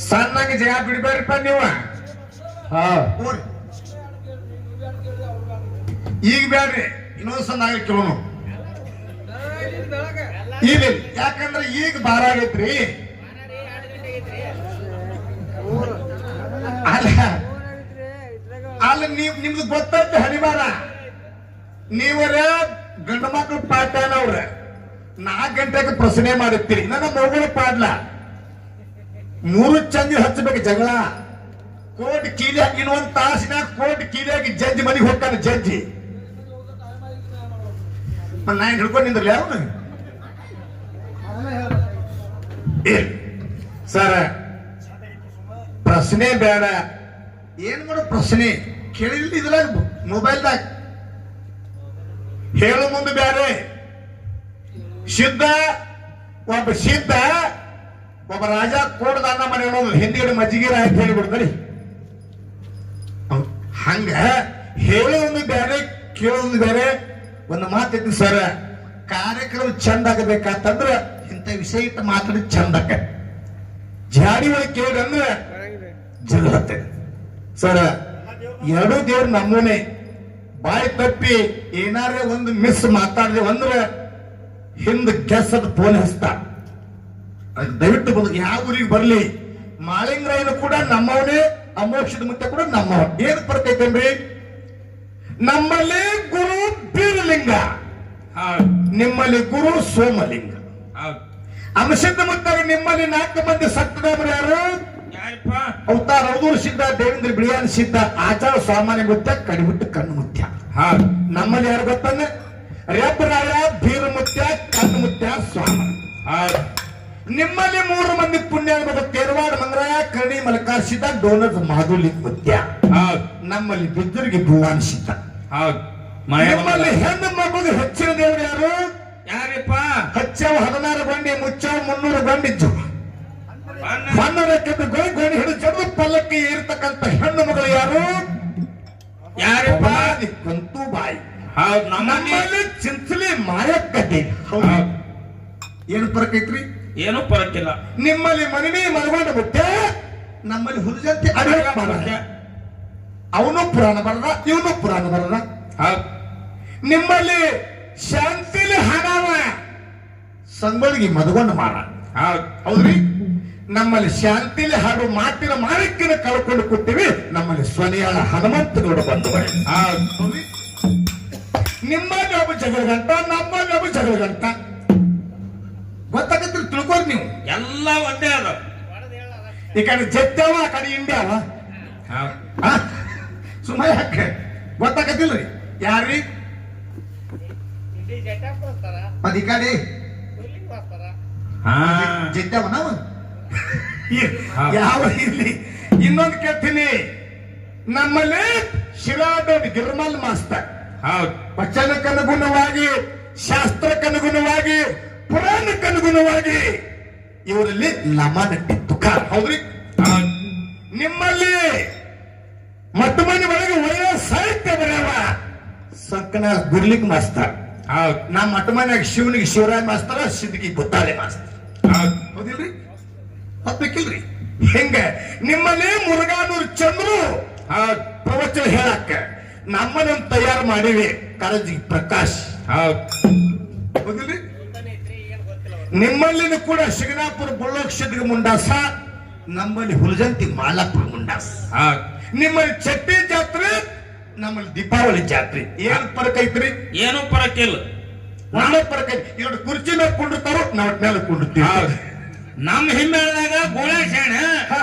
ಸಣ್ಣಗೆ ಜಯ ಬಿಡ್ಬೇಡ್ರಿಪ್ಪ ನೀವು. ಈಗ ಬ್ಯಾಡ್ರಿ, ಇನ್ನೊಂದ್ಸಲ ನಾಳೆ ಕೇಳೋಣ. ಇಲ್ಲ, ಯಾಕಂದ್ರೆ ಈಗ ಬಾರ ಆಗೈತ್ರಿ. ಅಲ್ಲ ಅಲ್ಲ, ನಿಮ್ದು ಗೊತ್ತೈತಿ ಹರಿವಾರ. ನೀವರ ಗಂಡ ಮಕ್ಳು ಪಾಠನವ್ರ 4 ಗಂಟೆಗೆ ಪ್ರಶ್ನೆ ಮಾಡುತ್ತೀರಿ. ನನ್ನ ಮಗಳು ಪಾಡ್ಲ 3 ಚಂದಿ ಹಚ್ಚಬೇಕು ಜಗಳ. ಕೋರ್ಟ್ ಕೀಲಿಯಾಗಿ ಇನ್ನೊಂದು ತಾಸಿನಾಗ ಕೋರ್ಟ್ ಕೀಲಿಯಾಗಿ ಜಡ್ಜಿ ಮನೆಗೆ ಹೋಗ್ತಾನೆ. ಜಡ್ಜಿ ನಾ ಹಿಡ್ಕೊಂಡು ನಿಂದ್ರಲ್ಲ ಅವನು. ಸರ್ ಪ್ರಶ್ನೆ ಬೇಡ, ಏನ್ ಮಾಡೋ ಪ್ರಶ್ನೆ ಕೇಳಿಲ್ಲ. ಇದ್ರಾಗ ಮೊಬೈಲ್ದಾಗ ಹೇಳು ಮುಂದೆ ಬೇರೆ. ಸಿದ್ಧ ಒಬ್ಬ ರಾಜ ಕೋಡ್ದಾನ ಮನೆ ಅನ್ನೋದು ಹಿಂದಿಗಡೆ ಮಜ್ಜಿಗೆ ಅಂತ ಹೇಳಿಬಿಡ್ತಾರೆ. ಹಂಗ ಹೇಳೋದು ಬೇರೆ, ಕೇಳೋದು ಬೇರೆ. ಒಂದು ಮಾತೈತಿ ಸರ್, ಕಾರ್ಯಕ್ರಮ ಚಂದ ಆಗಬೇಕಂತಂದ್ರ ಇಂಥ ವಿಷಯ ಇಟ್ಟು ಮಾತಾಡಿ ಚಂದ ಆಕ. ಜಾಡಿ ಒಳಗೆ ಕೇಳಿ ಅಂದ್ರೆ ಜಗತ್ತೆ ಸರ್. ಎರಡೂ ದೇವ್ರ ನಮ್ಮನೆ ಬಾಯಿ ತಪ್ಪಿ ಏನಾರೇ ಒಂದು ಮಿಸ್ ಮಾತಾಡಿದೆ ಅಂದ್ರೆ ಹಿಂದ ಕೆಸದ ಫೋನ್ ಹಚ್ತಾ. ದಯವಿಟ್ಟು ಬಂದು ಯಾವ ಊರಿಗೆ ಬರ್ಲಿ, ಮಾಳಿಂಗರಾಯನು ಕೂಡ ನಮ್ಮವನೇ, ಅಮೋಕ್ಷದ ಮುತ್ತೆ ಕೂಡ ನಮ್ಮವ. ಏನ್ ಬರ್ತೈತೇನ್ರಿ? ನಮ್ಮಲ್ಲಿ ಗುರು ಬೀರಲಿಂಗ, ನಿಮ್ಮಲ್ಲಿ ಗುರು ಸೋಮಲಿಂಗ. ಅಂಶದ ಮುತ್ತಾಗ ನಿಮ್ಮಲ್ಲಿ 4 ಮಂದಿ ಸತ್ತದವರು ಯಾರು? ಅವತಾರ ಅವಧೂರು ಸಿದ್ಧ, ದೇವೇಂದ್ರ ಬಿಳಿಯಾನ್ ಸಿದ್ಧ, ಆಚಾರ ಸಾಮಾನ್ಯ ಮುತ್ಯ, ಕಡಿಬಿಟ್ಟು ಕಣ್ಣು ಮುತ್ಯ. ನಮ್ಮಲ್ಲಿ ಯಾರು ಗೊತ್ತಾನೆ? ರೆಬ್ಬರಾಯ, ಬೀರ ಮುತ್ಯ, ಕಣ್ಣು ಮುತ್ಯ, ಸ್ವಾಮಿ. ನಿಮ್ಮಲ್ಲಿ 3 ಮಂದಿ ಪುಣ್ಯ ತೇರವಾಡ ಮಂಗರಾಯ, ಕರ್ಣಿ ಮಲಕಾರ ಸಿದ್ಧ, ಡೋನರ್ ಮಾಧುಲಿಂಗ ಮುತ್ಯ. ನಮ್ಮಲ್ಲಿ ಬಿದ್ದರಿಗೆ ಭುವಾನ್ ಸಿದ್ಧ. ನಿಮ್ಮಲ್ಲಿ ಹೆಣ್ಣು ಮಗುಗೆ ಹೆಚ್ಚಿನ ದೇವರು ಯಾರು? ಯಾರಪ್ಪ? ಹಚ್ಚವ 16 ಗೊಂಡಿ, ಮುಚ್ಚವ 300 ಗೊಂಡಿದ್ದು. ಗೋಣಿ ಹಿಡಿದು ಪಲ್ಲಕ್ಕಿ ಇರ್ತಕ್ಕಂಥ ಹೆಣ್ಣು ಮಗಳು ಯಾರು? ಯಾರಪ್ಪ? ಗಂತು ಬಾಯಿ. ನಮ್ಮಲ್ಲಿ ಚಿಂಚಲಿ ಮಾಯಕ್ಕತೆ. ಏನು ಫರಕ್ ಐತ್ರಿ? ಏನು ಫರಕ್ಕಿಲ್ಲ. ನಿಮ್ಮಲ್ಲಿ ಮನವಿ ಮನಗೊಂಡ ಮುತ್ತೆ, ನಮ್ಮಲ್ಲಿ ಹುಲಿಜಂತಿ ಅಡುಗೆ ಮಾಡ. ಅವನು ಪುರಾಣ ಬರದ, ಇವನು ಪುರಾಣ ಬರದ. ನಿಮ್ಮಲ್ಲಿ ಶಾಂತಿಲಿ ಹಾಡಾವ, ಸಂಗೊಳಿಗೆ ಮದಗೊಂಡು ಮಾಡ. ಹೌದ್ರಿ? ನಮ್ಮಲ್ಲಿ ಶಾಂತಿಲಿ ಹಾಡು ಮಾತಿನ ಮಾಣಿಕ್ಯನ ಕಳ್ಕೊಂಡು ಕೂತೀವಿ. ನಮ್ಮಲ್ಲಿ ಸ್ವನಿಯಾಳ ಹನುಮಂತಗೌಡ ಬಂದು ನಿಮ್ಮಲ್ಲಿ ಒಬ್ಬ ಜಗಳ ಗಂಟ, ನಮ್ಮಲ್ಲಿ ಒಬ್ಬ ಜಗಳ ಗಂಟ. ಗೊತ್ತಾಗತ್ರಿ? ತಿಳ್ಕೋರಿ ನೀವು. ಎಲ್ಲ ಒಂದೇ ಅದ. ಈ ಕಡೆ ಜತ್ತವ, ಆ ಕಡೆ ಇಂಡಿಯಾವ. ಸುಮ್ಮನೆ ಯಾಕೆ ಗೊತ್ತಾಗತ್ತಿಲ್ರಿ? ಯಾರ್ರಿ? ಮತ್ ಈ ಕಡೆ ಜತ್ತವ ನಾವು ಯಾವ ಇರ್ಲಿ. ಇನ್ನೊಂದು ಕೇಳ್ತೀನಿ, ನಮ್ಮಲ್ಲಿ ಶಿರಾದೊಡ್ಡ ಗಿರ್ಮಲ್ ಮಾಸ್ತರ್ ವಚನಕ್ಕನುಗುಣವಾಗಿ, ಶಾಸ್ತ್ರಕ್ಕನುಗುಣವಾಗಿ, ಪುರಾಣಕ್ಕನುಗುಣವಾಗಿ ಇವರಲ್ಲಿ ಲಮನಟ್ಟಿ ತುಕಾರ್. ಹೌದ್ರಿ? ನಿಮ್ಮಲ್ಲಿ ಮಟ್ಟ ಮನೆ ಒಳಗೆ ಒಳ್ಳೆಯ ಸಾಹಿತ್ಯ ಬರೆಯವ ಸಂಕನ ಗುರ್ಲಿಕ್ ಮಾಸ್ತರ್. ನಮ್ಮ ಮಟ್ಟ ಮನೆಯಾಗ ಶಿವನಿಗೆ ಶಿವರಾಯ ಮಾಸ್ತರ, ಸಿದ್ಧಿಗೆ ಬುತ್ತಾಳೆ ಮಾಸ್ತರ್. ಹೌದಿಲ್ರಿ? ಹೊತ್ತಕ್ಕಿಲ್ರಿ? ಹೆಂಗ ನಿಮ್ಮಲ್ಲಿ ಮುರುಘಾನೂರ್ ಚಂದ್ರು ಪ್ರವಚನ ಹೇಳಕ್ಕ ನಮ್ಮನ್ನ ತಯಾರು ಮಾಡಿವಿ ಕಾಳಜಿ ಪ್ರಕಾಶ್. ಹೌದಿಲ್ರಿ? ನಿಮ್ಮಲ್ಲಿ ಕೂಡ ಶಿಗನಾಪುರ ಬುಳ್ಳೋಕ್ಷದ ಮುಂಡಾಸ, ನಮ್ಮಲ್ಲಿ ಹುಲಜಂತಿ ಮಾಲಾಪುರ ಮುಂಡಾಸ. ನಿಮ್ಮಲ್ಲಿ ಚಟ್ಟಿ ಜಾತ್ರೆ, ನಮ್ಮಲ್ಲಿ ದೀಪಾವಳಿ ಜಾತ್ರೆ. ಏನ್ ಫರಕ್ ಐತ್ರಿ? ಏನು ಫರಕ್ ಇಲ್ಲ. ಒಳ್ಳೆ ಫರಕ್ ಐತಿ. ಇವ್ರು ಕುರ್ಚಿ ಮೇಲೆ ಕುಂಡಿರ್ತಾರೋ, ನಾವು ಮೇಲೆ ಕುಂಡಿರ್ತೀವಿ. ನಮ್ಮ ಹಿಮ್ಮೇಳದಾಗ ಗೋಳ ಶಾಣ,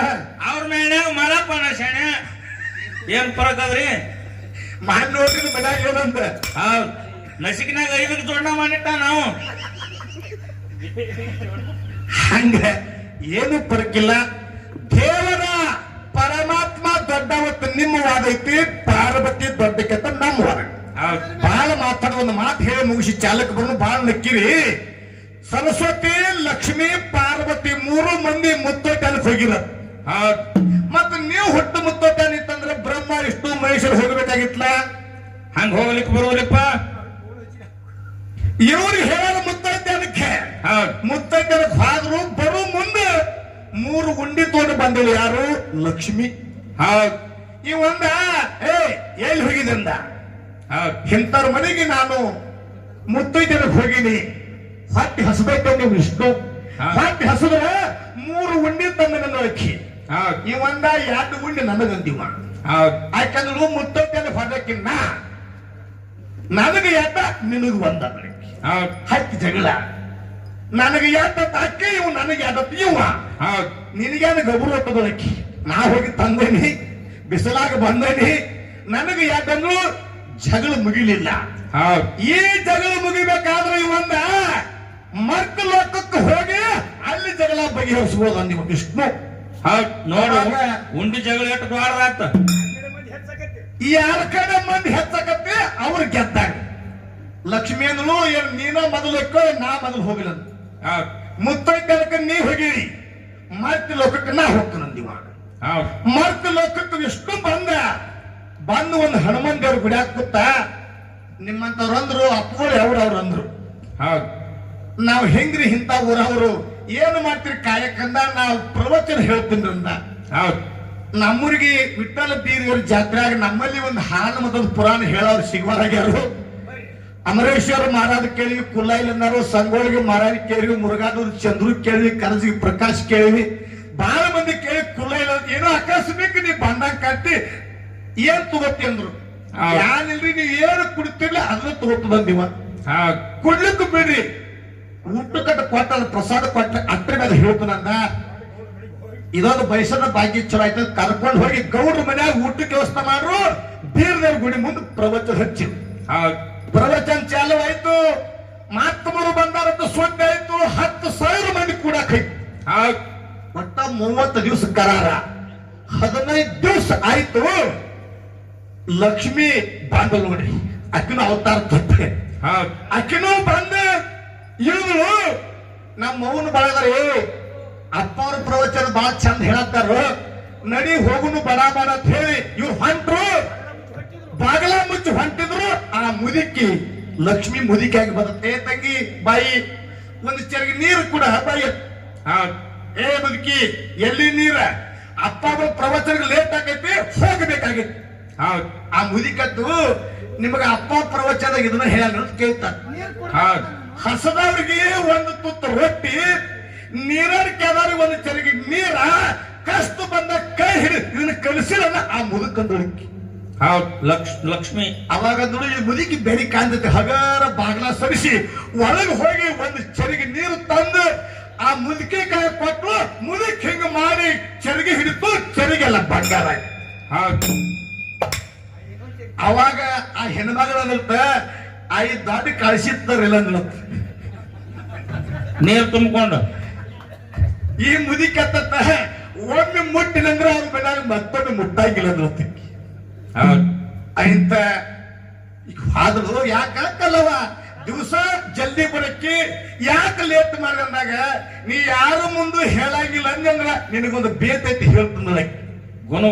ಅವ್ರ ಮೇಳ್ಯಾಗ ಮಲಪ್ಪನ ಶಾಣ. ಏನ್ ಫರಕ್ ಅದ್ರಿ? ಮಾಡಿ ನೋಡ್ರಿ ಮನ್ಯಾಗ ಏನಂತ. ನಸಿಕಿನಾಗ 5 ಜೋಡ ಮಾಡಿಟ್ಟ ನಾವು. ಹಂಗ ಏನು ಫರಕ್ಕಿಲ್ಲ. ದೇವರ ಪರಮಾತ್ಮ ದೊಡ್ಡವತ್ತು ನಿಮ್ಮ ವಾದ ಐತಿ, ಪಾರ್ವತಿ ದೊಡ್ಡಕ್ಕಿಂತ ನಮ್ಮ ವಾದ. ಬಹಳ ಮಾತಾಡೋ ಒಂದು ಮಾತು ಹೇಳಿ ಮುಗಿಸಿ ಚಾಲಕ ಬಂದು ಬಹಳ ನಕ್ಕಿರಿ. ಸರಸ್ವತಿ, ಲಕ್ಷ್ಮಿ, ಪಾರ್ವತಿ 3 ಮಂದಿ ಮುತ್ತೋಟಕ್ಕೆ ಹೋಗಿಲ್ಲ. ಮತ್ತ ನೀವು ಹುಟ್ಟು ಮುತ್ತೋಟನಿತ್ತಂದ್ರೆ ಬ್ರಹ್ಮ, ವಿಷ್ಣು, ಮಹೇಶ್ವರ ಹೋಗಬೇಕಾಗಿತ್ತಲ್ಲ. ಹಂಗ ಹೋಗ್ಲಿಕ್ಕೆ ಬರೋದಿಲ್ಲಪ್ಪ. ಇವ್ರು ಹೇಳೋದು ಮುತ್ತೈದ್ಯನಕ್ಕೆ. ಮುತ್ತೈದ್ಯನಕ್ಕೆ ಹೋದ್ರು ಬರೋ ಮುಂದೆ 3 ಉಂಡಿ ತೋಡು ಬಂದಿಲ್ಲ ಯಾರು? ಲಕ್ಷ್ಮಿ. ಹೌದ್ ಈ ಒಂದ ಎಲ್ಲಿ ಹೋಗಿದಂದ ಇಂಥವ್ರ ಮನೆಗೆ ನಾನು ಮುತ್ತೈದೆನಕ್ಕೆ ಹೋಗಿನಿ. ಹೊಟ್ಟೆ ಹಸಬೇಕು ನೀವು ವಿಷ್ಣು. ಹೊಟ್ಟೆ ಹಸದ್ರ 3 ಉಂಡಿ ತಂದ ನನ್ನ ಅಕ್ಕಿ. ಈ ಒಂದ 2 ಉಂಡಿ ನನಗಂದಿವ. ಯಾಕಂದ್ರೆ ಮುತ್ತೈದೆನ ಹೊರಕಿನ್ನ ನನಗೆ ಎದ್ದ ನಿನಗೆ ಒಂದ ಹತ್ತಿ ಜಗಳ. ನನಗೆ ಎದ್ದ ಅಕ್ಕಿ ಇವು ನನಗೆ ಎದ್ದ ಇವ. ನಿನಗೇನು ಗಬರು ಹೊಟ್ಟದಕ್ಕಿ. ನಾ ಹೋಗಿ ತಂದೇನಿ, ಬಿಸಿಲಾಗ ಬಂದೇನಿ. ನನಗೆ ಯಾಕಂದ್ರು ಜಗಳ ಮುಗಿಲಿಲ್ಲ. ಈ ಜಗಳ ಮುಗಿಬೇಕಾದ್ರೆ ಇವಂದ ಮರ್ಕ ಲೋಕಕ್ಕೆ ಹೋಗಿ ಅಲ್ಲಿ ಜಗಳ ಬಗೆಹರಿಸಬಹುದು ಅಂದಿವ ವಿಷ್ಣು. ನೋಡು ಉಂಡಿ ಜಗಳ ಎಷ್ಟು ದೊಡ್ಡದಾತ. ಈ 2 ಕಡೆ ಮಂದಿ ಹೆಚ್ಚಕತ್ತೆ ಅವ್ರು ಗೆದ್ದಾಗ. ಲಕ್ಷ್ಮಿ ಅಂದ್ಲು ನೀನ ಮೊದಲು ನಾ ಮೊದಲು ಹೋಗಿಲ್ಲ. ಮುತ್ತೈದೆನಕ್ಕೆ ನೀ ಹೋಗಿರಿ, ಮರ್ಕ ಲೋಕಕ್ಕೆ ನಾ ಹೋಗ್ತಾನಂದಿವ. ಮರ್ಕ ಲೋಕಕ್ಕೆ ವಿಷ್ಣು ಬಂದು ಒಂದು ಹನುಮನ್ ದೇವ್ರ ಗುಡಿಯಾಗ ಕೂತ ನಿಮ್ಮಂತವ್ರು ಅಂದ್ರು ಅಪ್ಪಗಳು ಅವ್ರು ಅಂದ್ರು ನಾವು ಹೆಂಗ್ರಿ ಇಂಥ ಊರವರು ಏನು ಮಾಡ್ತೀರಿ ಕಾಯಕಂದ ನಾವು ಪ್ರವಚನ ಹೇಳ್ತೀನಿ ಅಂದ. ನಮ್ಮೂರಿಗೆ ವಿಠ್ಠಲ ಬೀರಿಯವ್ರ ಜಾತ್ರೆಯಾಗ ನಮ್ಮಲ್ಲಿ ಒಂದು ಹಾಲು ಮತ್ತೊಂದು ಪುರಾಣ ಹೇಳೋರು ಸಿಗುವಾರಾಗ್ಯಾರು. ಅಮರೇಶ್ವರ ಮಹಾರಾಜ ಕೇಳಿವಿ, ಕುಲ್ಲಾಯಿಲನ್ನಾರು ಸಂಗೋಳಿಗೆ ಮಹಾರಾಜ ಕೇಳಿವಿ, ಮುರುಘಾದೂರ್ ಚಂದ್ರು ಕೇಳಿವಿ, ಕರಜಿಗೆ ಪ್ರಕಾಶ್ ಕೇಳಿವಿ, ಬಹಳ ಮಂದಿ ಕೇಳಿ ಕುಲ್ಲಾಯಿಲ ಏನೋ ಆಕಸ್ಮಿಕ ನೀ ಬಂದಾಗ ಕಟ್ಟಿ ಏನ್ ತಗೋತಿ ಅಂದ್ರು. ಯಾನಿಲ್ರಿ ನೀವ್ ಏನು ಕುಡಿತಿರ್ಲಿ ಅದನ್ನ ತಗೋತ ಬಂದಿವ. ಕುಡ್ಲಿಕ್ಕೆ ಬಿಡ್ರಿ, ಊಟಕ್ಕಟ್ಟ ಕೊಟ್ಟ ಪ್ರಸಾದ ಕೊಟ್ಟ ಅಟ್ರ ಮೇಲೆ ಹೇಳ್ತಾನಂದ. ಇದೊಂದು ಬಯಸದ ಭಾಗ್ಯ ಚಲೋ ಆಯ್ತು. ಕರ್ಕೊಂಡು ಹೋಗಿ ಗೌಡ್ರ ಮನ್ಯಾಗ ಊಟಕ್ಕೆ ವ್ಯವಸ್ಥೆ ಮಾಡ್ರು. ಬೀರ್ದೇವ್ರ ಗುಡಿ ಮುಂದೆ ಪ್ರವಚನ ಹಚ್ಚಿ ಪ್ರವಚನ ಚಾಲು ಆಯ್ತು. ಮತ್ತೊಬ್ಬರು ಬಂದಾರಂತ ಸುದ್ದಿ ಆಯ್ತು. 10,000 ಮಂದಿ ಕೂಡ ಒಟ್ಟ 30 ದಿವಸ ಕರಾರ. 15 ದಿವಸ ಆಯ್ತು. ಲಕ್ಷ್ಮಿ ಬಂದ ನೋಡ್ರಿ, ಅಕ್ಕಿನೂ ಅವತಾರ ತಪ್ಪೆ. ಅಕ್ಕಿನೂ ಬಂದ ಇಳಿದು ನಮ್ಮ ಮೌನ ಬಳಗರಿ ಅಪ್ಪ ಅವ್ರ ಪ್ರವಚನ ಬಹಳ ಚಂದ ಹೇಳತ್ತಾರ, ನಡಿ ಹೋಗುನು ಬಡ ಬಡ ಅಂತ ಹೇಳಿ ಇವ್ರು ಹೊಂಟ್ರು. ಬಾಗಲ ಮುಚ್ಚಿ ಹೊಂಟಿದ್ರು. ಆ ಮುದುಕಿ ಲಕ್ಷ್ಮಿ ಮುದುಕಿಯಾಗಿ ಬರುತ್ತೆ. ತಂಗಿ ಬಾಯಿ ಒಂದು ಚರಿಗೆ ನೀರು ಕೂಡ ಬಾಯಿ. ಏ ಮುದುಕಿ ಎಲ್ಲಿ ನೀರ? ಅಪ್ಪ ಅವ್ರ ಪ್ರವಚನ ಲೇಟ್ ಆಗೈತಿ, ಹೋಗಬೇಕಾಗಿತ್ತು. ಆ ಮುದಿಕತ್ತು ನಿಮಗ ಅಪ್ಪ ಪ್ರವಚನ ಇದನ್ನ ಹೇಳ ಕೇಳ್ತಾರ. ಹಸದವ್ರಿಗೆ ಒಂದು ತುತ್ತು ರೊಟ್ಟಿ, ನೀರಡಿಕೆ ಆದವ್ರಿಗೆ ಒಂದು ಚರಿಗೆ ನೀರ, ಕಷ್ಟ ಬಂದ ಕೈ ಹಿಡಿದು ಇದನ್ನ ಕಲಿಸಿಲ್ಲ ಆ ಮುದುಕಂದೊಳಕಿ. ಲಕ್ಷ್ಮಿ ಅವಾಗ ನೋಡಿ ಈ ಮುದುಕಿ ಬೆರಿ ಕಾಂದತೆ. ಹಗಾರ ಬಾಗ್ಲ ಸರಿಸಿ ಒಳಗೆ ಹೋಗಿ ಒಂದು ಚರಿಗೆ ನೀರು ತಂದು ಆ ಮುದುಕಿ ಕೈ ಕೊಟ್ಟು ಮುದುಕ್ ಹಿಂಗ ಮಾಡಿ ಚರಿಗೆ ಹಿಡಿತು. ಚರಿಗೆಲ್ಲ ಬಂಗಾರ ಆಯ್ತು. ಅವಾಗ ಆ ಹೆಣ್ಮಗಳ ಐ ದಾಟಿ ಕಳಿಸಿರ್ತಾರಿಲ್ಲ ನೀರು ತುಂಬಿಕೊಂಡು ಈ ಮುದಿಕತ್ತ ಒಮ್ಮೆ ಮುಟ್ಟಿನಂದ್ರೆ ಅವ್ರ ಮನ್ಯಾಗ ಮತ್ತೊಮ್ಮೆ ಮುಟ್ಟಾಗಿಲ್ಲ ಅಂದ್ರೆ ಇಂತ ಈಗ ಆದ್ರು ಯಾಕಲ್ಲವ ದಿವಸ ಜಲ್ದಿ ಬರಕ್ಕೆ ಯಾಕೆ ಲೇಟ್ ಮಾಡಿ ಅಂದಾಗ ನೀ ಯಾರು ಮುಂದೆ ಹೇಳಂಗಿಲ್ಲ ಅಂದ್ರ ನಿನಗೊಂದು ಬೇತೈತಿ ಹೇಳ್ತಂದ. ಗುಣ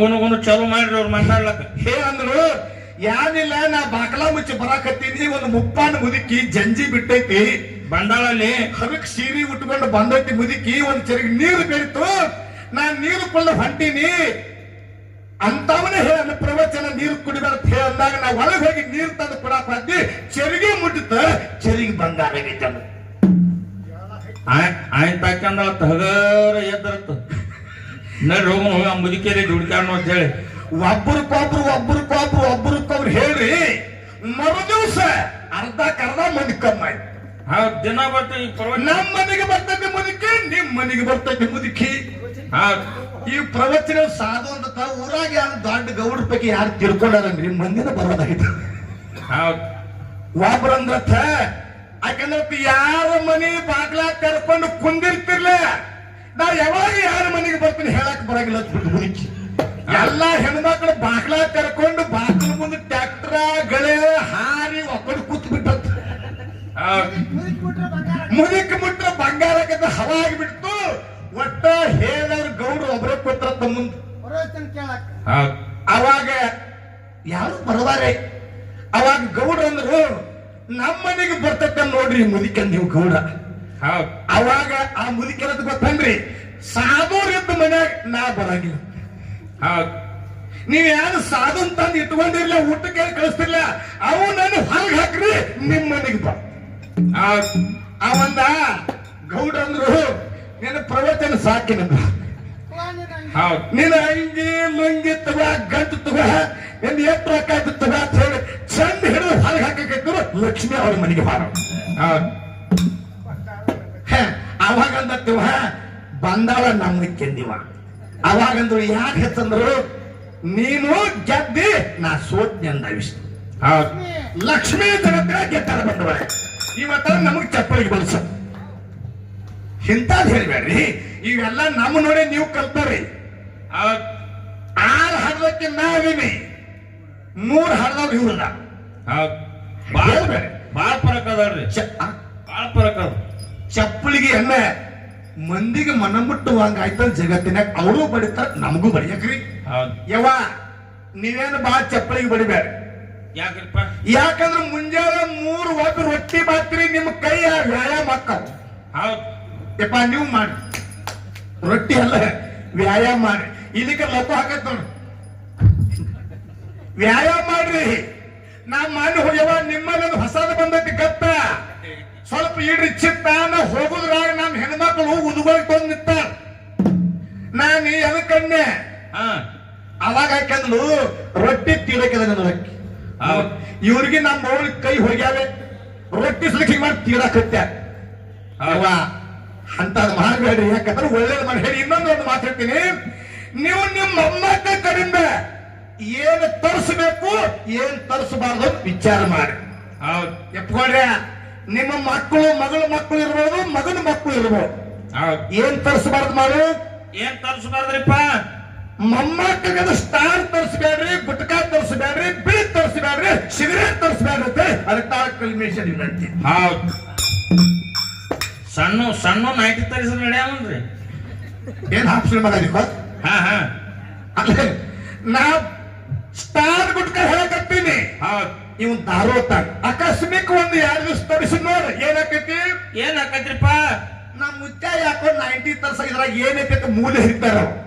ಚಾಲು ಮಾಡ್ರಿ ಅವ್ರು ಮಾತಾಡ್ಲಕ್ಕ. ಅಂದ್ರು ಯಾನಿಲ್ಲ, ನಾ ಬಾಕಲಾ ಮುಚ್ಚಿ ಬರಾಕತ್ತೀನಿ. ಒಂದು ಮುಪ್ಪಾನ ಮುದುಕಿ ಜಂಜಿ ಬಿಟ್ಟೈತಿ ಬಂಡಾಳಲ್ಲಿ, ಅದಕ್ಕೆ ಸೀರೆ ಉಟ್ಕೊಂಡು ಬಂದೈತಿ ಮುದುಕಿ. ಒಂದು ಚರಿಗೆ ನೀರು ಬೇರಿತು, ನಾನ್ ನೀರು ಕೊಂಡು ಹೊಂಟೀನಿ ಅಂತವನೇ ಹೇಳ ಪ್ರವಚನ ನೀರು ಕುಡಿಬೇಡ ಅಂದಾಗ ನಾ ಒಳಗೆ ಹೋಗಿ ನೀರು ತಂದು ಕೊಡಾಕ ಬಂದಿ. ಚರಿಗೆ ಮುಟ್ಟಿತ, ಚರಿಗೆ ಬಂಗಾರ ಆಗೈತೆ. ಆಯ್ತು ತಾಕಂದ ಹಗರ ಎದ್ದರತ್ತ ನಡಿ ಹೋಗ ಮುದುಕೇರಿ ದುಡ್ಕಾಣ ಅಂತ ಹೇಳಿ ಒಬ್ಬರಿಗೊಬ್ರು ಹೇಳ್ರಿ. ಮರು ದಿವಸ ಅರ್ಧ ಮಂದಿ ಕಮ್ಮ ಆಯ್ತು. ದಿನ ಬರ್ತೀವಿ. ನಮ್ಮ ಮನೆಗೆ ಬರ್ತೈತೆ ಮುದುಕಿ, ನಿಮ್ ಮನೆಗೆ ಬರ್ತೈತೆ ಮುದುಕಿ. ಈ ಪ್ರವಚನ ಸಾಧು ಅಂತ ಊರಾಗ ಯಾರು ದೊಡ್ಡ ಗೌಡ್ರ ಪೈಕಿ ಯಾರು ತಿಳ್ಕೊಂಡಾರನ್ರಿ ಮಂದಿನ ಬರೋದಾಗಿತ್ತು. ಒಬ್ರಂದ್ರಥ ಯಾಕಂದ್ರೆ ಯಾರ ಮನೆ ಬಾಗ್ಲ ಕರ್ಕೊಂಡು ಕುಂದಿರ್ತಿರ್ಲ, ನಾ ಯಾವಾಗ ಯಾರ ಮನೆಗೆ ಬರ್ತೀನಿ ಹೇಳಕ್ ಬರಂಗಿಲ್ಲ ಮುದುಕಿ. ಎಲ್ಲಾ ಹೆಣ್ಮಕ್ಳು ಬಾಗ್ಲ ಕರ್ಕೊಂಡು ಬಾಗ್ಲ ಮುಂದೆ ಟ್ಯಾಕ್ಟ್ರ ಗಳೆ ಹಾರಿ ಒಕ್ಕಡು ಕೂತ್ ಬಿಟ್ಟಂತ. ಮುದುಕಿ ಮುಟ್ರ ಬಂಗಾರಕ್ಕೆ ಹವಾ ಆಗಿಬಿಡ್ತು. ಒಟ್ಟ ಹೇಳವ್ರ ಗೌಡ್ರು ಒಬ್ಬರೇ ಕೊಟ್ರಂತ ಮುಂದೆ. ಅವಾಗ ಯಾರು ಬರವಾರೆ. ಅವಾಗ ಗೌಡ್ರ ಅಂದ್ರು ನಮ್ಮ ಮನೆಗೆ ಬರ್ತಕ್ಕ ನೋಡ್ರಿ ಮುದುಕನ್ ನೀವು ಗೌಡ. ಅವಾಗ ಆ ಮುದುಕಿರದ್ ಗೊತ್ತನ್ರಿ, ಸಾಧೂರ್ ಇದ್ದ ಮನ್ಯಾಗ ನಾ ಬರಂಗಿಲ್ಲ. ಹೌದ್ ನೀವ್ ಯಾರು ಸಾಧನ್ ತಂದು ಇಟ್ಕೊಂಡಿರ್ಲಿಲ್ಲ, ಊಟಕ್ಕೆ ಕಳಿಸ್ತಿರ್ಲಿಲ್ಲ, ಅವು ನಾನು ಹೊರಗೆ ಹಾಕ್ರಿ ನಿಮ್ ಮನೆಗೆ ಬಾ. ಹೌದ್ ಅವಂದ ಗೌಡ ಅಂದ್ರು ನಿನ್ನ ಪ್ರವಚನ ಸಾಕಿನಂದ. ಹೌದ್ ನಿನ್ನ ಅಂಗಿ ಲುಂಗಿ ತಗೋ, ಗಂಟು ತಗೋ, ನಿನ್ ಎಷ್ಟು ರೊಕ್ಕ ಆಯ್ತು ತಗೋ ಅಂತ ಹೇಳಿ ಚಂದ ಹಿಡಿದು ಹೊರಗೆ ಹಾಕಿದ್ರು ಲಕ್ಷ್ಮಿ ಅವ್ರ ಮನೆಗೆ ಬಾರ. ಹೌದ್ ಅವಾಗಂದವ ಬಂದಾಳ ನಮ್ಮ ಕೆಂದಿವ. ಅವಾಗಂದ್ರು ಯಾಕೆ ಹೆಚ್ಚಂದ್ರು ನೀನು ಗೆದ್ದಿ ನಾ ಸೋತ್ನಿ ಅಂದ ವಿಷ್ಣು. ಹೌದ್ ಲಕ್ಷ್ಮೀ ಜಗತ್ತ ಗೆದ್ದಾರ ಬಂದವ ಇವತ್ತ ನಮಗ್ ಚಪ್ಪಲಿಗೆ ಬಳಸ ಇಂತಾದ್ ಹೇಳ್ಬೇಡ್ರಿ. ಇವೆಲ್ಲ ನಮ್ಮ ನೋಡಿ ನೀವು ಕಲ್ತಾರಿ. ಹೌದ್ ಆರು ಹಾಡೋದಕ್ಕೆ ನಾವಿನಿ, 3 ಹಾಡ್ದವ್ರು ಇವ್ರದ. ಹೌದ್ ಹೇಳ್ಬೇಡಿ. ಬಾಳ ಫರಕ್ ಅದಾಳ್ರಿ, ಬಾಳ ಫರಕ್ ಅದ. ಚಪ್ಪಲಿಗೆ ಎಣ್ಣೆ ಮಂದಿಗೆ ಮನ ಮುಟ್ಟುವಂಗ ಆಯ್ತ ಜಗತ್ತಿನಾಗ ಅವರು ಬಡಿತಾರ, ನಮಗೂ ಬಡಿಯಕ್ರಿ. ಹೌದ್ ಯವ್ವ ನೀವೇನು ಬಾ ಚಪ್ಪಲಿಗೆ ಬಡಿಬೇಡ. ಯಾಕ್ರಿಪ್ಪ? ಯಾಕಂದ್ರೆ ಮುಂಜಾನೆ 3 ಒಟ್ಟು ರೊಟ್ಟಿ ಬಾತ್ರಿ ನಿಮ್ ಕೈ ವ್ಯಾಯಾಮ ಆಕ್ಕವು. ಹೌದ್ ಯಪ್ಪ ನೀವು ಮಾಡಿ ರೊಟ್ಟಿ ಅಲ್ಲ ವ್ಯಾಯಾಮ ಮಾಡಿ. ಇದಕ್ಕೆ ಲೋಕ ಹಾಕತ್ ನೋಡು, ವ್ಯಾಯಾಮ ಮಾಡ್ರಿ. ನಾ ಮಾಡಿ ಹೋಗ್ಯವ ನಿಮ್ಮಲ್ಲಿ ಹೊಸದ ಬಂದೈತಿ ಗತ್ತ, ಸ್ವಲ್ಪ ಇಡ್ರಿ ಚಿತ್ತ. ನಾ ಹೋಗುದ್ರಾಗ ನಮ್ ಹೆಣ್ಮಕ್ಳು ಉದ್ಗೋಗಿ ಬಂದ್ ನಿಂತ ನಾನು ಎದಕ್ಕನ್ನೆ ಹಾ ಅವಾಗ ಹಾಕಂದ್ಲು ರೊಟ್ಟಿ ತೀಡಕ್ಕಿದ ನನ್ನ ಅಕ್ಕಿ. ಹೌದ್ ಇವ್ರಿಗೆ ನಮ್ಮ ಮೌಳಿ ಕೈ ಹೋಗ್ಯಾವೆ, ರೊಟ್ಟಿ ಸುಲಿಕೆ ಮಾಡಿ ತೀಡಾಕತ್ಯ. ಅವ ಅಂತ ಮಾಡಬೇಡ್ರಿ, ಯಾಕಂದ್ರೆ ಒಳ್ಳೇದು ಮಾಡಿ ಹೇಳಿ. ಇನ್ನೊಂದು ಮಾತಾಡ್ತೀನಿ, ನೀವು ನಿಮ್ಮ ಮೊಮ್ಮಕ್ಕ ಕಡೆಯಿಂದ ಏನ್ ತರಿಸ್ಬೇಕು ಏನ್ ತರಿಸಬಾರ್ದು ವಿಚಾರ ಮಾಡಿ. ಹೌದ್ ಎಪ್ಕೊಂಡ್ರೆ ನಿಮ್ಮ ಮಕ್ಕಳು ಮಗಳ ಮಕ್ಕಳು ಇರ್ಬೋದು, ಮಗನ ಮಕ್ಕಳು ಇರ್ಬೋದು, ಹೌದ್ ಏನ್ ತರಿಸಬಾರ್ದು ಮಾಡು. ಏನ್ ತರ್ಸ್ಬಾರ್ದ್ರಿಪ್ಪ? ಮೊಮ್ಮಕ್ಕಳಿಗೆ ಸ್ಟಾರ್ ತರಿಸ್ಬೇಡ್ರಿ, ಗುಟ್ಕಾ ತರಿಸ್ಬೇಡ್ರಿ, ಬೀಡಿ ತರಿಸ್ಬೇಡ್ರಿ, ಸಿಗರೇಟ್ ತರಿಸ್ಬೇಡ್ರಿ ಅಂತ ಅದಕ್ಕೆ ಕಲ್ಮೇಶನ್ ವಿನಂತಿ. ಹೌದ್ ಸಣ್ಣ ಸಣ್ಣ ನೈಟಿ ತರಿಸ್ ನಡೆಯವನ್ರಿ. ಏನ್ ಹಾಪ್ಸಿಲ್ ಮಗ ನೀವು? ಹಾ ಹಾ ಅಲ್ಲೇ ನಾ ಸ್ಟಾರ್ ಗುಟ್ಕಾ ಹೇಳಕತ್ತೀನಿ. ಹೌದ್ ಇವ್ ದಾರು ಅಕಸ್ಮಿಕ್ 1-2 ದಿವಸ ತರಿಸಿ ನೋಡ್ರಿ ಏನಾಕೈತಿ. ಏನ್ ಹಾಕತ್ರಿಪ್ಪ? ನಮ್ ಮುಚ್ಚ ಯಾಕೋ 90 ತರ್ಸಾಗಿದ್ರಾಗ ಏನೈತಿ ಅಂತ ಮೂಲೆ ಹಿಡಿತಾರ.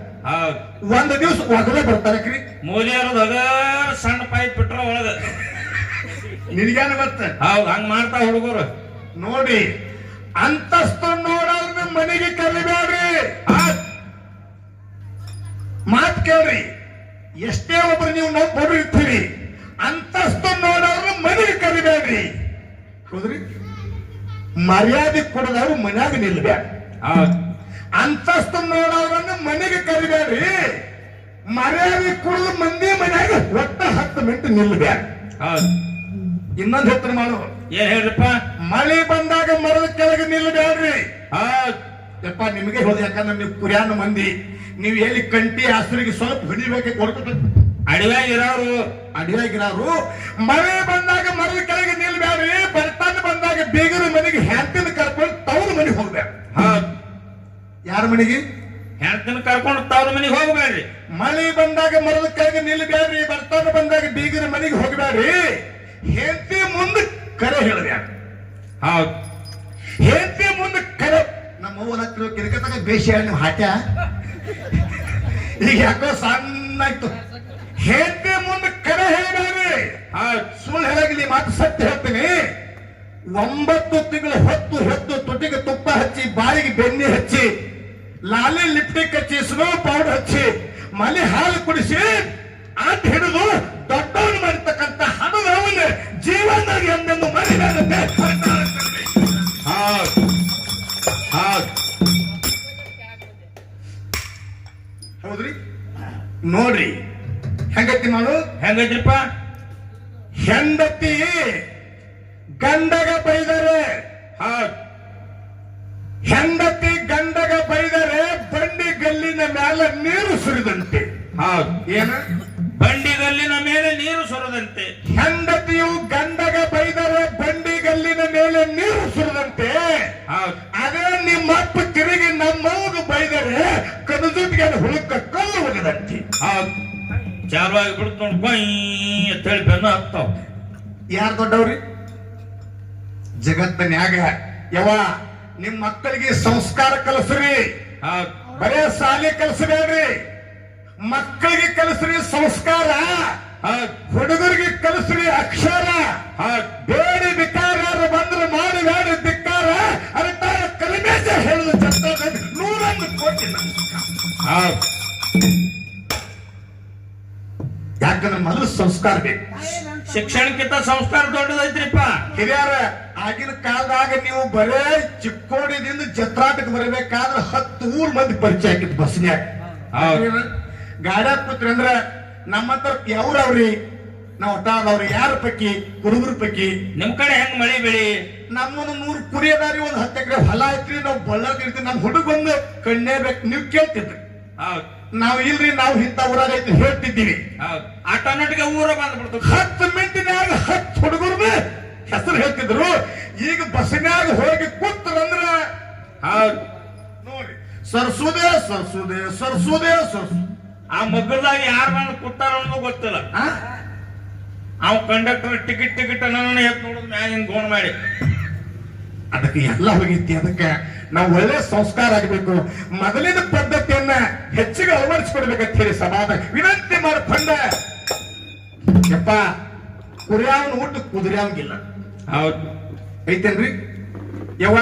ಹೌದ್ 1 ದಿವಸ ಒಗಲೇ ಬರ್ತಾರಕ್ರಿ. ಮೂಲೆ ಇರೋದಾಗ ಸಣ್ಣ ಪೈಪ್ ಬಿಟ್ರ ಒಳಗ. ನಿನ್ಗೇನು ಗೊತ್ತ? ಹೌದ್ ಹಂಗ ಮಾಡ್ತಾ ಹುಡುಗರು. ನೋಡಿ ಅಂತಸ್ತು ನೋಡೋರ್ನ ಮನೆಗೆ ಕರಿಬೇಡ್ರಿ. ಮಾತ್ ಕೇಳ್ರಿ, ಎಷ್ಟೇ ಒಬ್ರು ನೀವು ನಾವು ಬಡಿರ್ತೀವಿ, ಅಂತಸ್ತು ನೋಡೋರ್ನ ಮನೆಗೆ ಕರಿಬೇಡ್ರಿ. ಹೌದ್ರಿ? ಮರ್ಯಾದೆ ಕೊಡದವ್ರು ಮನ್ಯಾಗ ನಿಲ್ಬೇಡ. ಹೌದ್ ಅಂತಸ್ತು ನೋಡೋರನ್ನ ಮನೆಗೆ ಕರಿಬೇಡ್ರಿ. ಮರ್ಯಾದೆ ಕೊಡದ ಮಂದಿ ಮನ್ಯಾಗ ಒಟ್ಟ 10 ಮಿನಿಟ್ ನಿಲ್ಬೇಡ. ಹೌದ್ ಇನ್ನೊಂದು ಹೆಸರು ಮಾಡು, ಏನ್ ಹೇಳ್ರಿಪ್ಪ? ಮಳೆ ಬಂದಾಗ ಮರದ ಕೆಳಗೆ ನಿಲ್ಬೇಡ್ರಿ. ಹೌದ್ ಯಪ್ಪ ನಿಮಗೆ ಹೋದ, ಯಾಕಂದ್ರೆ ನೀವು ಕುರ್ಯಾನ ಮಂದಿ, ನೀವು ಎಲ್ಲಿ ಕಂಟಿ ಹಸಿರಿಗೆ ಸ್ವಲ್ಪ ಹಿಡಿಬೇಕೆ ಕೊಡ್ಬೇಕು. ಅಡಿವ್ಯಾಗ ಇರೋರು ಅಡಿಯಾಗಿರೋರು ಮಳೆ ಬಂದಾಗ ಮರದ ಕೆಳಗೆ ನಿಲ್ಬೇಡ್ರಿ. ಬರ್ತಾನೆ ಬಂದಾಗ ಬೀಗರ ಮನೆಗೆ ಹೆಂಡತಿನ ಕರ್ಕೊಂಡು ತವ್ರ ಮನೆಗೆ ಹೋಗ್ಬೇಡ. ಹೌದ್ ಯಾರ ಮನೆಗೆ? ಹೆಣ್ತನ ಕರ್ಕೊಂಡು ತವ್ರ ಮನೆಗೆ ಹೋಗ್ಬೇಡ್ರಿ. ಮಳೆ ಬಂದಾಗ ಮರದ ಕೆಳಗೆ ನಿಲ್ಬೇಡ್ರಿ. ಬರ್ತಾನೆ ಬಂದಾಗ ಬೀಗರ ಮನೆಗೆ ಹೋಗ್ಬೇಡ್ರಿ. ಹೆಂಡತಿ ಮುಂದೆ ಕರೆ ಹೇಳ್ಬೇಡ. ಹೌದ್ ಹೆಂಡತಿ ಮುಂದೆ ಕರೆ. ನಮ್ಮ ಅವ್ವನ ಹತ್ರ ಕಿರಿಕತಾಗ ಬೇಷ ನೀವು ಹಾಟ ಈಗ ಯಾಕೋ ಸಣ್ಣ ಆಯ್ತು. ಹೆಂಡತಿ ಮುಂದೆ ಕರೆ ಹೇಳ್ಬೇಡ್ರಿ. ಹೌದ್ ಸುಳ್ಳು ಹೇಳಾಗಿಲ್ಲ, ಮಾತು ಸತ್ಯ ಹೇಳ್ತೀನಿ. 9 ತಿಂಗಳು ಹೊತ್ತು ತುಟಿಗೆ ತುಪ್ಪ ಹಚ್ಚಿ, ಬಾಯಿಗೆ ಬೆಣ್ಣೆ ಹಚ್ಚಿ, ಲಾಲಿ ಲಿಪ್ಟಿಕ್ ಹಚ್ಚಿ, ಸ್ನೋ ಪೌಡರ್ ಹಚ್ಚಿ, ಮನೆ ಹಾಲು ಕುಡಿಸಿ ಆಟ ಹಿಡಿದು ದೊಡ್ಡವನು ಮಾಡಿರ್ತಕ್ಕಂಥ ಹಣದವನ್ನ ಜೀವನದಾಗ ಎಂದೆಂದು ಮರಿಬೇಡಂತೆ. ಹೌದ್ ಹೌದ್ ಹೌದ್ರಿ? ನೋಡ್ರಿ ಹೆಂಗತಿ ಮಾಡು. ಹೆಂಗೈತ್ರಿಪ್ಪ? ಹೆಂಡತಿ ಗಂಡಗ ಬೈದರೆ, ಹೌದ್ ಹೆಂಡತಿ ಗಂಡಗ ಬೈದರೆ ಬಂಡಿ ಗಲ್ಲಿನ ಮ್ಯಾಲ ನೀರು ಸುರಿದಂತೆ. ಹೌದ್ ಏನ? ಬಂಡಿಗಲ್ಲಿನ ಮೇಲೆ ನೀರು ಸುರದಂತೆ. ಹೆಂಡತಿಯು ಗಂಡಗ ಬೈದರೆ ಬಂಡಿ ಗಲ್ಲಿನ ಮೇಲೆ ನೀರು ಸುರಿದಂತೆ. ಹೌದ್ ಅದೇ ನಿಮ್ಮಪ್ಪ ತಿರುಗಿ ನಮ್ಮವ್ಗ ಬೈದರೆ ಕನದುಟ್ಟಿಗೆ ಹುಳುಕ ಕಲ್ಲು ಒಗೆದಂತೆ. ಹೌದ್ ಚಾಲುವಾಗಿ ಬಿಡ್ತು ನೋಡಿ, ಬೈ ಅಂತ ಹೇಳಿ ಬೆನ್ನ ಹತ್ತಾವ. ಯಾರು ದೊಡ್ಡವ್ರಿ ಜಗತ್ತಿನ್ಯಾಗ? ಯವ್ವ ನಿಮ್ಮ ಮಕ್ಕಳಿಗೆ ಸಂಸ್ಕಾರ ಕಲಿಸ್ರಿ. ಹೌದ್ ಬರೇ ಸಾಲಿ ಕಲಿಸಬೇಡ್ರಿ, ಮಕ್ಕಳಿಗೆ ಕಲಿಸ್ರಿ ಸಂಸ್ಕಾರ, ಹುಡುಗರಿಗೆ ಕಲಿಸ್ರಿ ಅಕ್ಷರ. ಬೇಡಿ ಬಿಕಾರ ಬಂದ್ರೆ ಮಾಡಿ ಬೇಡ ಧಿಕ್ಕಾರ, ಅದಕ್ಕಾಗ ಕಲಿಮೇಜ ಹೇಳುದು ಜನತಾದ 101 ಕೋಟಿ ನಮಸ್ಕಾರ. ಯಾಕಂದ್ರೆ ಮೊದಲು ಸಂಸ್ಕಾರ ಬೇಕು. ಶಿಕ್ಷಣಕ್ಕಿಂತ ಸಂಸ್ಕಾರ ದೊಡ್ಡದೈತ್ರಿಪ್ಪ. ಹಿರಿಯರ ಆಗಿನ ಕಾಲದಾಗ ನೀವು ಬರೇ ಚಿಕ್ಕೋಡಿದಿಂದ ಜತ್ರಾಟಕ್ಕೆ ಬರಬೇಕಾದ್ರೆ 10 ಊರ್ ಮಂದಿ ಪರಿಚಯ ಆಗಿತ್ತು ಬಸ್ನ್ಯಾಗ. ಗಾಡ್ಯಾಗ ಕೂತ್ರಿ ಅಂದ್ರ ನಮ್ಮಂತ ಯಾವ್ರವ್ರಿ ನಾವ್ ಒಟ್ಟಾದವ್ರಿ ಯಾರ ಪೈಕಿ ಕುರುಬರ ಪೈಕಿ. ನಿಮ್ ಕಡೆ ಹೆಂಗ್ ಮಳಿ ಬೆಳಿ? ನಮ್ಮನ್ನು 100 ಕುರಿ ಅದಾರಿ, 10 ಎಕರೆ ಹೊಲ ಐತ್ರಿ, ನಾವು ಬಳ್ಳಾರಿ ಇರ್ತೀವಿ, ನಮ್ ಹುಡುಗ ಒಂದು ಕಣ್ಣೇ ಬೇಕು ನೀವು ಕೇಳ್ತಿದ್ರಿ. ನಾವ್ ಇಲ್ರಿ, ನಾವು ಇಂಥ ಊರಾಗ ಐತಿ ಹೇಳ್ತಿದ್ದೀವಿ. ಆಟೋಮೆಟಿಕ್ ಊರ ಬಂದ್ಬಿಡ್ತು. 10 ಮಿನಿಟಿನಾಗ 10 ಹುಡುಗರು ಹೆಸರು ಹೇಳ್ತಿದ್ರು. ಈಗ ಬಸ್ನ್ಯಾಗ ಹೋಗಿ ಕೂತ್ರಂದ್ರ ನೋಡಿ ಸರ್ಸುದೇ ಸರ್ಸುದೇ ಸರ್ಸುದೇ ಸರ್ಸು. ಆ ಮಗ್ಗಲ್ದಾಗ ಯಾರು ಬಂದು ಕೂತಾರ ಅನ್ನೋದು ಗೊತ್ತಿಲ್ಲ. ಅವ್ ಕಂಡಕ್ಟರ್ ಟಿಕೆಟ್ ಅನ್ನೋನ ಎತ್ ನೋಡುದು ಮ್ಯಾಗಿನ ಗೋಣ್ ಮಾಡಿ. ಅದಕ್ಕೆ ಎಲ್ಲ ಹೋಗಿತಿ. ಅದಕ್ಕೆ ನಾವು ಒಳ್ಳೆ ಸಂಸ್ಕಾರ ಆಗಬೇಕು. ಮೊದಲಿನ ಪದ್ಧತಿಯನ್ನ ಹೆಚ್ಚಿಗೆ ಅಳವಡಿಸಿಕೊಡ್ಬೇಕಂತ ಹೇಳಿ ಸಮಾಜ ವಿನಂತಿ ಮಾಡ್ಕೊಂಡ. ಯಪ್ಪ ಕುರಿಯಾವನ್ ಊಟ ಕುದುರೆಯಾವಂಗಿಲ್ಲ. ಹೌದು ಐತೇನ್ರಿ ಯವ್ವ?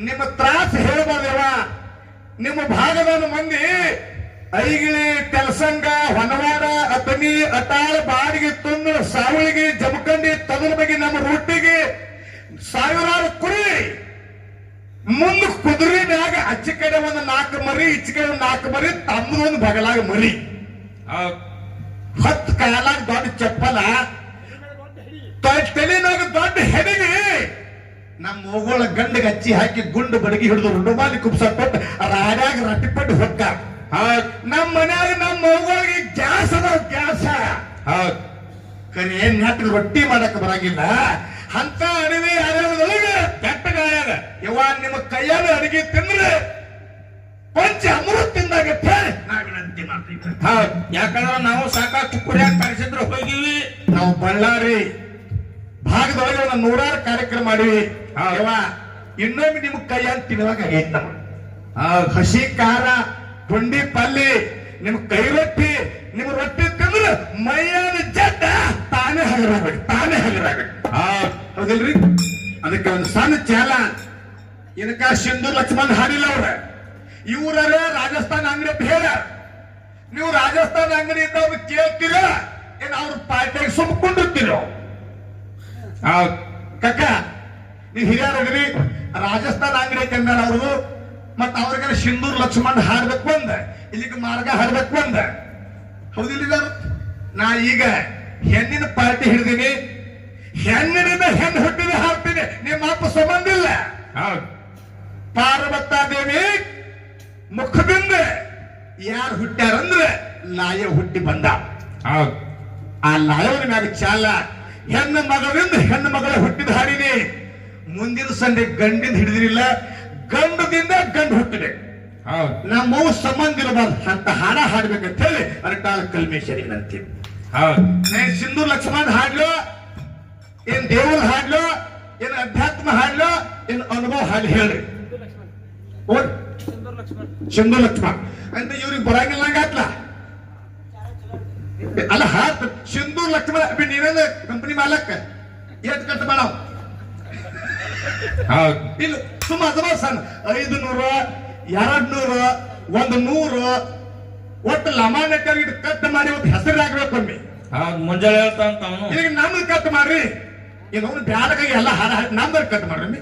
ನಿಮ್ಮ ತ್ರಾಸ ಹೇಳ್ಬಾರ್ದು ಯವ್ವ. ನಿಮ್ಮ ಭಾಗದ ಮಂದಿ ಐಗಿಳಿ, ಕೆಲಸಂಗ, ಹೊನವಾಡ, ಅತನಿ, ಅಟಾಳ, ಬಾಡಿಗೆ, ತುಂಡು, ಸಾವಳಿಗೆ, ಜಮಖಂಡಿ, ತಗಲ ಬಗ್ಗೆ ನಮ್ಮ ರೊಟ್ಟಿಗೆ ಸಾವಿರಾರು ಕುರಿ ಮುಂದ ಕುದುರೆ ಮ್ಯಾಗ ಅಚ್ಚಿ ಕಡೆ ಒಂದು 4 ಮರಿ, ಈಚೆ ಕಡೆ 4 ಮರಿ, ತಮ್ಮದೊಂದು ಬಗಲಾಗ ಮರಿ, 10 ಕಾಲಾಗ ದೊಡ್ಡ ಚಪ್ಪಲ, ತಲೆನಾಗ ದೊಡ್ಡ ಹೆಡಿಗೆ. ನಮ್ಮ ಹೋಗೋಳ ಗಂಡಿಗೆ ಅಚ್ಚಿ ಹಾಕಿ ಗುಂಡು ಬಡಗಿ ಹಿಡಿದು ರುಡುಮಾಲಿ ಕುಬ್ಸ ಕೊಟ್ಟು ರಾಡ್ಯಾಗ ರಟ್ಟಿಪಟ್ಟು ಹೊಕ್ಕ. ನಮ್ಮ ಮನ್ಯಾಗ ನಮ್ಮ ಹೋಗೋಳಿಗೆ ಗ್ಯಾಸ್ ಅದ, ಗ್ಯಾಸ. ಕರೆ ನೆಟ್ ರೊಟ್ಟಿ ಮಾಡಕ್ ಬರಂಗಿಲ್ಲ. ಅಂತ ಅಡಿಗೆ ಯಾರ್ಯಾರದೊಳಗೆ ಕೆಟ್ಟ ಗಾಯಾಗ ಯವ್ವ ನಿಮ್ಮ ಕೈಯಾಗ ಅಡಿಗೆ ತಿಂದ್ರೆ ಪಂಚ ಅಮೃತ ತಿಂದಾಗತ್ತೆ ನಾವು ವಿನಂತಿ ಮಾಡ್ತೀವಿ. ಯಾಕಂದ್ರೆ ನಾವು ಸಾಕಷ್ಟು ಕುರಿಯಾಗ ಕಳಿಸಿದ್ರು ಹೋಗಿವಿ. ನಾವು ಬಳ್ಳಾರಿ ಭಾಗದೊಳಗೆ ಒಂದು 100 ಕಾರ್ಯಕ್ರಮ ಮಾಡಿವಿ. ಯವ್ವ ಇನ್ನೊಮ್ಮೆ ನಿಮ್ ಕೈಯಾಗ ತಿನ್ನುವಾಗ ಆಗೈತ. ಹಸಿ ಖಾರ, ಪುಂಡಿ ಪಲ್ಲಿ, ನಿಮ್ ಕೈ ರೊಟ್ಟಿ, ನಿಮ್ ರೊಟ್ಟಿ ತಿಂದ್ರೆ ಮೈಯಾನ ಜಡ್ಡ ತಾನೇ ಹಗರಾಗಬೇಕು, ತಾನೇ ಹಗರಾಗಬೇಕು. ಹೌದಿಲ್ರಿ? ಅದಕ್ಕೆ ಒಂದು ಸಣ್ಣ ಚಾಲ ಇದಕ್ಕ ಸಿಂಧು ಲಕ್ಷ್ಮಣ್ ಹಾಡಿಲ್ಲ ಅವ್ರ. ಇವ್ರೇ ರಾಜಸ್ಥಾನ ಅಂಗಡಿ ಅಂತ ಹೇಳ. ನೀವು ರಾಜಸ್ಥಾನ ಅಂಗಡಿ ಇದ್ದವ್ರು ಕೇಳ್ತೀರ ಏನ್ ಅವ್ರ ಪಾರ್ಟಿಯಾಗಿ ಸುಮ್ಕೊಂಡಿರ್ತೀರೋ? ಕಕ್ಕ ನೀವು ಹಿರಿಯರಾಗ್ರಿ, ರಾಜಸ್ಥಾನ ಅಂಗಡಿ ಐತೆ ಅಂದಾರ ಅವ್ರದು. ಮತ್ತ ಅವ್ರಿಗೆ ಸಿಂಧೂರ್ ಲಕ್ಷ್ಮಣ್ ಹಾಡ್ಬೇಕು ಅಂದ, ಇಲ್ಲಿಗೆ ಮಾರ್ಗ ಹಾಡ್ಬೇಕು ಅಂದ. ಹೌದಿಲ್ಲ? ನಾ ಈಗ ಹೆಣ್ಣಿನ ಪಾರ್ಟಿ ಹಿಡಿದೀನಿ, ಹೆಣ್ಣಿನಿಂದ ಹೆಣ್ಣು ಹುಟ್ಟಿದ ಹಾಡ್ತೀನಿ. ನಿಮ್ಮ ಅಪ್ಪ ಸಂಬಂಧ ಇಲ್ಲ. ಪಾರ್ವತಾ ದೇವಿ ಮುಖದಿಂದ ಯಾರು ಹುಟ್ಟ್ಯಾರಂದ್ರೆ ಲಾಯ ಹುಟ್ಟಿ ಬಂದ. ಆ ಲಾಯವನ ಮ್ಯಾಗ ಚಾಲ ಹೆಣ್ಣು ಮಗಳಿಂದ ಹೆಣ್ಣು ಮಗಳ ಹುಟ್ಟಿದ ಹಾಡಿನಿ. ಮುಂದಿನ ಸಂಡೆ ಗಂಡಿಂದ ಹಿಡಿದಿರಿಲ್ಲ, ಗಂಡದಿಂದ ಗಂಡು ಹುಟ್ಟಿದೆ. ನಮ್ಮವು ಸಂಬಂಧ ಇರಬಾರ್ದು ಅಂತ ಹಾಡ ಹಾಡ್ಬೇಕಂತ ಹೇಳಿ ಅರಟಾಳ ಕಲ್ಮೇಶ್ವರಿ ಅಂತೀವಿ. ಸಿಂಧೂರ್ ಲಕ್ಷ್ಮಣ್ ಹಾಡ್ಲು, ಏನ್ ದೇವರ ಹಾಡ್ಲು, ಏನ್ ಅಧ್ಯಾತ್ಮ ಹಾಡ್ಲು, ಏನ್ ಅನುಭವ ಹಾಡ್ಲು ಹೇಳ್ರಿ. ಸಿಂಧೂರ್ ಲಕ್ಷ್ಮಣ್ ಅಂತ ಇವ್ರಿಗೆ ಬರಂಗಿಲ್ಲ ಹಂಗಾತ್ಲ. ಅಲ್ಲ ಹಾಡ್ ಸಿಂಧೂರ್ ಲಕ್ಷ್ಮಣ ನೀವೇನ ಕಂಪನಿ ಮಾಲಕ್ ಏಟ್ ಕಟ್ ಮಾಡವ್ ಇಲ್ಲ ಸುಮ್ಮ ಅಥವಾ ಸಣ್ಣ 500, 200, 100 ಒಟ್ಟು ಲಮಾನಕ್ಕೆ ಕಟ್ ಮಾಡಿ ಒಂದು ಹೆಸರಾಗ್ಬೇಕು ಒಮ್ಮೆ. ಮುಂಜಾನೆ ಹೇಳ್ತಾ ಅಂತ ಈಗ ನಮ್ದು ಕಟ್ ಮಾಡ್ರಿ. ಈಗ ಬ್ಯಾಡಗಾಗಿ ಎಲ್ಲ ಹಾಡ ನಮ್ದು ಕಟ್ ಮಾಡ್ರಿ.